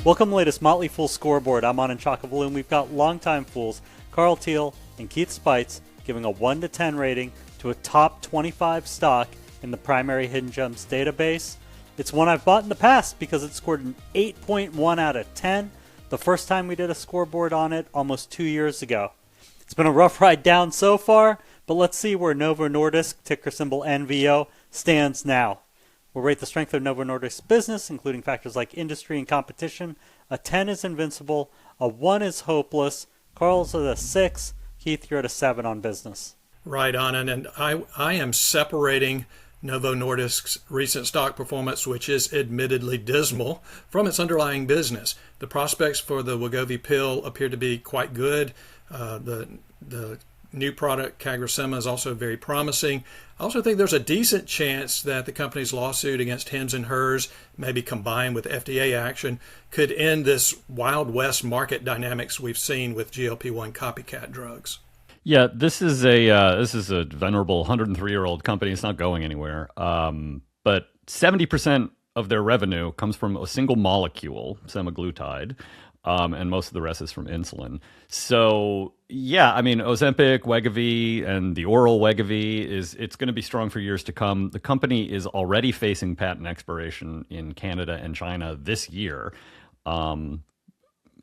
Welcome to the latest Motley Fool scoreboard. I'm on in Chockavaloon. We've got longtime fools, Carl Teal and Keith Spites, giving a 1 to 10 rating to a top 25 stock in the primary Hidden Gems database. It's one I've bought in the past because it scored an 8.1 out of 10. The first time we did a scoreboard on it almost 2 years ago. It's been a rough ride down so far, but let's see where Novo Nordisk, ticker symbol NVO, stands now. We'll rate the strength of Novo Nordisk's business, including factors like industry and competition. A 10 is invincible, a 1 is hopeless. Carl's at a 6, Keith, you're at a 7 on business. Right on, and I am separating Novo Nordisk's recent stock performance, which is admittedly dismal, from its underlying business. The prospects for the Wegovy pill appear to be quite good. The new product, CagriSema, is also very promising. I also think there's a decent chance that the company's lawsuit against Hims and Hers, maybe combined with FDA action, could end this Wild West market dynamics we've seen with GLP-1 copycat drugs. Yeah, this is a venerable 103-year-old company. It's not going anywhere. But 70% of their revenue comes from a single molecule, semaglutide, and most of the rest is from insulin. So yeah, I mean, Ozempic, Wegovy, and the oral Wegovy it's going to be strong for years to come. The company is already facing patent expiration in Canada and China this year. And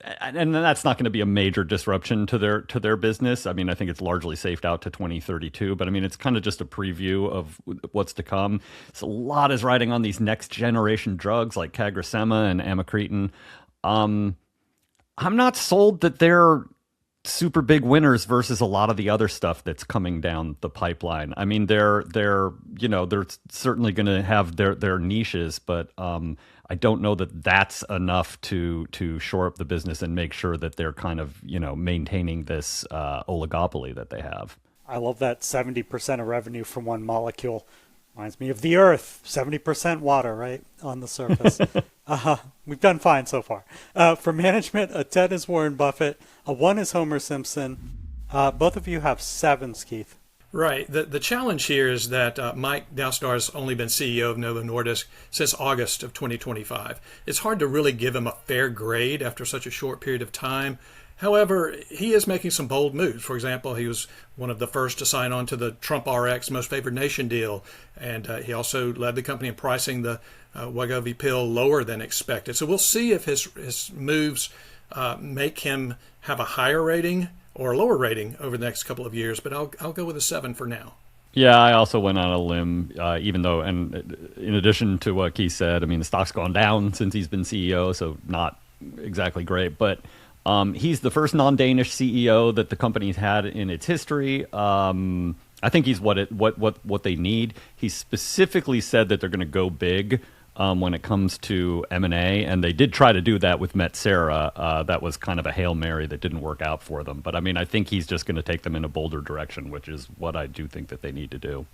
that's not going to be a major disruption to their business. I mean, I think it's largely safed out to 2032, but I mean, it's kind of just a preview of what's to come. So a lot is riding on these next generation drugs like CagriSema and Amycretin. I'm not sold that they're super big winners versus a lot of the other stuff that's coming down the pipeline. I mean, they're certainly going to have their niches, but I don't know that that's enough to shore up the business and make sure that they're kind of, maintaining this oligopoly that they have. I love that 70% of revenue from one molecule. Reminds me of the Earth, 70% water, right, on the surface. We've done fine so far. For management, a 10 is Warren Buffett, a 1 is Homer Simpson. Both of you have 7s, Keith. Right. The challenge here is that Mike Dowstar's only been CEO of Novo Nordisk since August of 2025. It's hard to really give him a fair grade after such a short period of time. However, he is making some bold moves. For example, he was one of the first to sign on to the Trump RX Most Favored Nation deal, and he also led the company in pricing the Wegovy pill lower than expected. So we'll see if his moves make him have a higher rating or a lower rating over the next couple of years, but I'll go with a 7 for now. Yeah, I also went on a limb, even though, and in addition to what Keith said, I mean, the stock's gone down since he's been CEO, so not exactly great, but he's the first non-Danish CEO that the company's had in its history. I think he's what they need. He specifically said that they're going to go big when it comes to M&A, and they did try to do that with Metsera. That was kind of a Hail Mary that didn't work out for them. But I mean, I think he's just going to take them in a bolder direction, which is what I do think that they need to do.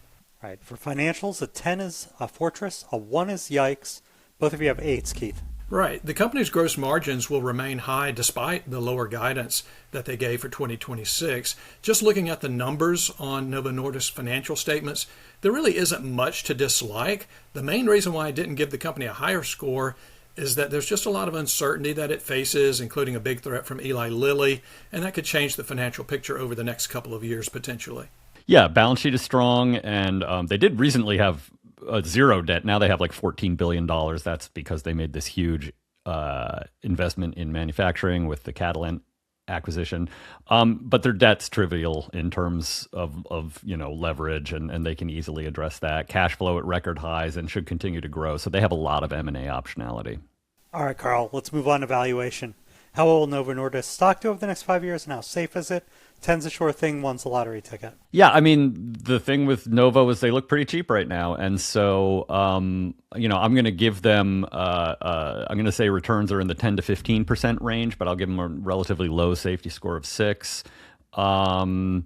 Right. For financials, a 10 is a Fortress, a 1 is Yikes. Both of you have 8s, Keith. Right. The company's gross margins will remain high despite the lower guidance that they gave for 2026. Just looking at the numbers on Novo Nordisk's financial statements, there really isn't much to dislike. The main reason why I didn't give the company a higher score is that there's just a lot of uncertainty that it faces, including a big threat from Eli Lilly, and that could change the financial picture over the next couple of years potentially. Yeah, balance sheet is strong, and they did recently have zero debt. Now they have like $14 billion. That's because they made this huge investment in manufacturing with the Catalent acquisition. But their debt's trivial in terms of leverage, and they can easily address that. Cash flow at record highs and should continue to grow. So they have a lot of M&A optionality. All right, Carl, let's move on to valuation. How will Novo Nordisk stock do over the next 5 years, and how safe is it? 10's a sure thing, 1's a lottery ticket. Yeah, I mean, the thing with Novo is they look pretty cheap right now. And so, I'm going to give them, I'm going to say returns are in the 10 to 15% range, but I'll give them a relatively low safety score of 6. I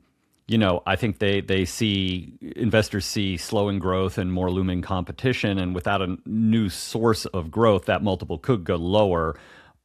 think investors see slowing growth and more looming competition. And without a new source of growth, that multiple could go lower.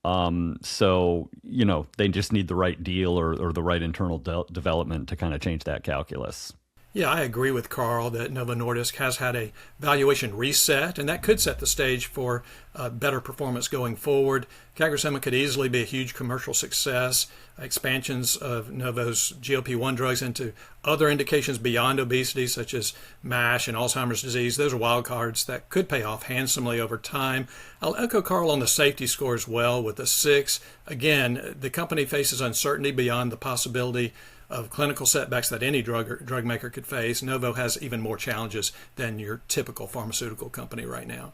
They just need the right deal or the right internal development to kind of change that calculus. Yeah, I agree with Carl that Novo Nordisk has had a valuation reset, and that could set the stage for better performance going forward. CagriSema could easily be a huge commercial success. Expansions of Novo's GLP-1 drugs into other indications beyond obesity, such as MASH and Alzheimer's disease, those are wild cards that could pay off handsomely over time. I'll echo Carl on the safety score as well with a 6. Again, the company faces uncertainty beyond the possibility of clinical setbacks that any drug maker could face. Novo has even more challenges than your typical pharmaceutical company right now.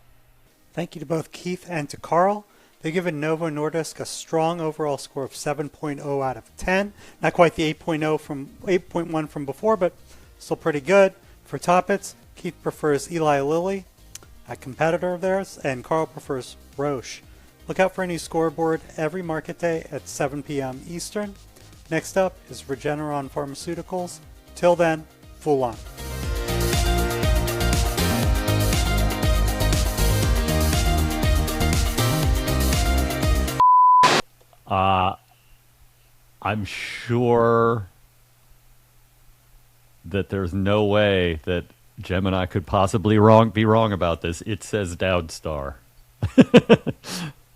Thank you to both Keith and to Carl. They've given Novo Nordisk a strong overall score of 7.0 out of 10. Not quite the 8.1 from before, but still pretty good. For Toppets, Keith prefers Eli Lilly, a competitor of theirs, and Carl prefers Roche. Look out for a new scoreboard every market day at 7 p.m. Eastern. Next up is Regeneron Pharmaceuticals. Till then, Fool on. I'm sure that there's no way that Gemini could possibly be wrong about this. It says Dowd Star.